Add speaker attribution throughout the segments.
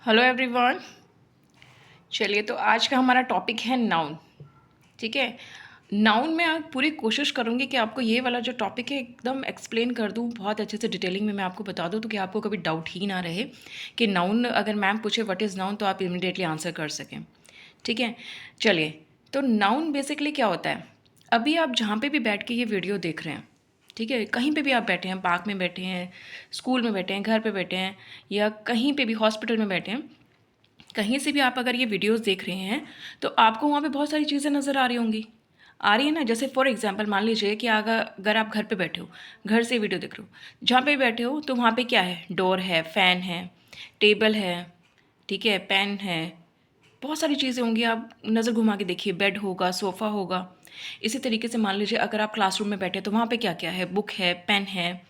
Speaker 1: Hello everyone. चलिए, तो आज का हमारा टॉपिक है नाउन। ठीक है, नाउन में आप पूरी कोशिश करूँगी कि आपको ये वाला जो टॉपिक है एकदम एक्सप्लेन कर दूँ, बहुत अच्छे से डिटेलिंग में मैं आपको बता दूँ, तो कि आपको कभी डाउट ही ना रहे कि नाउन अगर मैम पूछे व्हाट इज़ नाउन तो आप इमीडिएटली आंसर कर सकें। ठीक है, चलिए, तो नाउन बेसिकली क्या होता है। अभी आप जहाँ पे भी बैठ के ये वीडियो देख रहे हैं, ठीक है, कहीं पे भी आप बैठे हैं, पार्क में बैठे हैं, स्कूल में बैठे हैं, घर पे बैठे हैं, या कहीं पे भी हॉस्पिटल में बैठे हैं, कहीं से भी आप अगर ये वीडियोस देख रहे हैं तो आपको वहाँ पे बहुत सारी चीज़ें नज़र आ रही होंगी। आ रही है ना। जैसे फॉर एग्जांपल मान लीजिए कि अगर आप घर पे बैठे हो, घर से वीडियो देख रहे हो, जहाँ पे बैठे हो तो वहाँ पे क्या है, डोर है, फ़ैन है, टेबल है, ठीक है, पेन है, बहुत सारी चीज़ें होंगी। आप नज़र घुमा के देखिए, बेड होगा, सोफ़ा होगा। इसी तरीके से मान लीजिए अगर आप क्लासरूम में बैठे तो वहाँ पे क्या क्या है, बुक है, पेन है,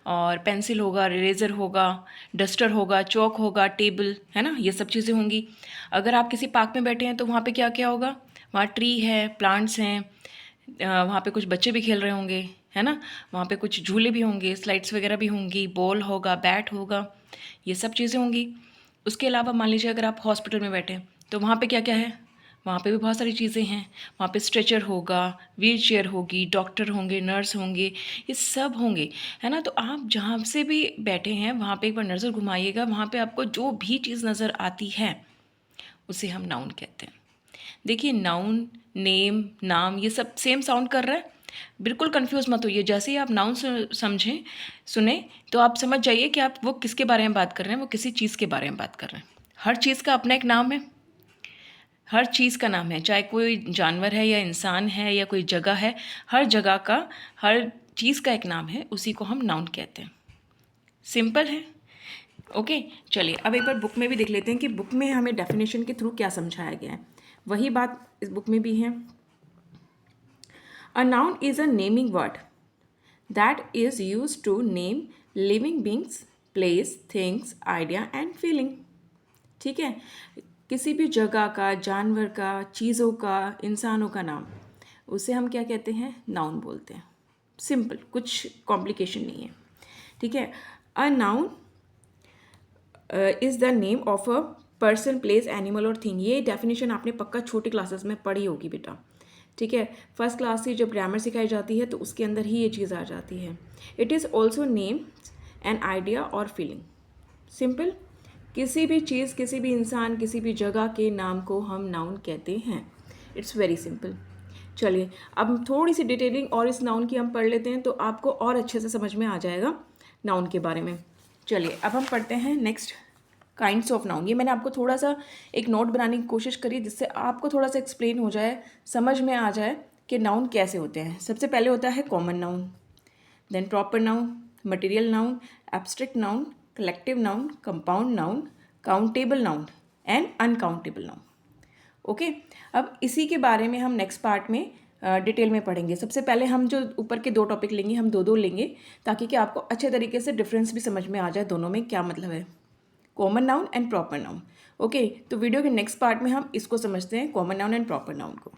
Speaker 1: और पेंसिल होगा, इरेज़र होगा, डस्टर होगा, चॉक होगा, टेबल है ना, ये सब चीज़ें होंगी। अगर आप किसी पार्क में बैठे हैं तो वहाँ पे क्या क्या होगा, वहाँ ट्री है, प्लांट्स हैं, वहाँ पे कुछ बच्चे भी खेल रहे होंगे, है ना, वहाँ पे कुछ झूले भी होंगे, स्लाइड्स वगैरह भी होंगी, बॉल होगा, बैट होगा, ये सब चीज़ें होंगी। उसके अलावा मान लीजिए अगर आप हॉस्पिटल में बैठे हैं तो वहाँ पे क्या क्या है, वहाँ पे भी बहुत सारी चीज़ें हैं। वहाँ पे स्ट्रेचर होगा, व्हील चेयर होगी, डॉक्टर होंगे, नर्स होंगे, ये सब होंगे, है ना। तो आप जहाँ से भी बैठे हैं वहाँ पे एक बार नज़र घुमाइएगा, वहाँ पे आपको जो भी चीज़ नज़र आती है उसे हम नाउन कहते हैं। देखिए, नाउन, नेम, नाम, ये सब सेम साउंड कर रहा है। बिल्कुल कंफ्यूज मत होइए। जैसे ही आप नाउन समझें, सुने, तो आप समझ जाइए कि आप वो किसके बारे में बात कर रहे हैं, वो किसी चीज़ के बारे में बात कर रहे हैं। हर चीज़ का अपना एक नाम है, हर चीज़ का नाम है, चाहे कोई जानवर है या इंसान है या कोई जगह है, हर जगह का, हर चीज़ का एक नाम है, उसी को हम नाउन कहते हैं। सिंपल है। ओके, चलिए अब एक बार बुक में भी देख लेते हैं कि बुक में हमें डेफिनेशन के थ्रू क्या समझाया गया है। वही बात इस बुक में भी है। A noun is a naming word that is use to name living beings, places, things, idea and feeling. ठीक है, किसी भी जगह का, जानवर का, चीज़ों का, इंसानों का नाम, उसे हम क्या कहते हैं, नाउन बोलते हैं। सिंपल, कुछ कॉम्प्लिकेशन नहीं है। ठीक है, a noun is the name of a person, place, animal और थिंग। ये डेफिनेशन आपने पक्का छोटी क्लासेस में पढ़ी होगी बेटा। ठीक है, फर्स्ट क्लास से जब ग्रामर सिखाई जाती है तो उसके अंदर ही ये चीज़ आ जाती है। It is also name an idea और फीलिंग। सिंपल, किसी भी चीज़, किसी भी इंसान, किसी भी जगह के नाम को हम नाउन कहते हैं। It's very simple. चलिए, अब थोड़ी सी डिटेलिंग और इस नाउन की हम पढ़ लेते हैं तो आपको और अच्छे से समझ में आ जाएगा नाउन के बारे में। चलिए, अब हम पढ़ते हैं नेक्स्ट काइंड्स ऑफ नाउन। ये मैंने आपको थोड़ा सा एक नोट बनाने की कोशिश करी जिससे आपको थोड़ा सा एक्सप्लेन हो जाए, समझ में आ जाए कि नाउन कैसे होते हैं। सबसे पहले होता है common noun, then proper noun, material noun, abstract noun, collective noun, compound noun, countable noun and uncountable noun. Okay, अब इसी के बारे में हम नेक्स्ट पार्ट में डिटेल में पढ़ेंगे। सबसे पहले हम जो ऊपर के दो टॉपिक लेंगे, हम दो दो लेंगे ताकि कि आपको अच्छे तरीके से डिफरेंस भी समझ में आ जाए दोनों में क्या मतलब है, common noun and proper noun. Okay, तो वीडियो के नेक्स्ट पार्ट में हम इसको समझते हैं, common noun and proper noun को।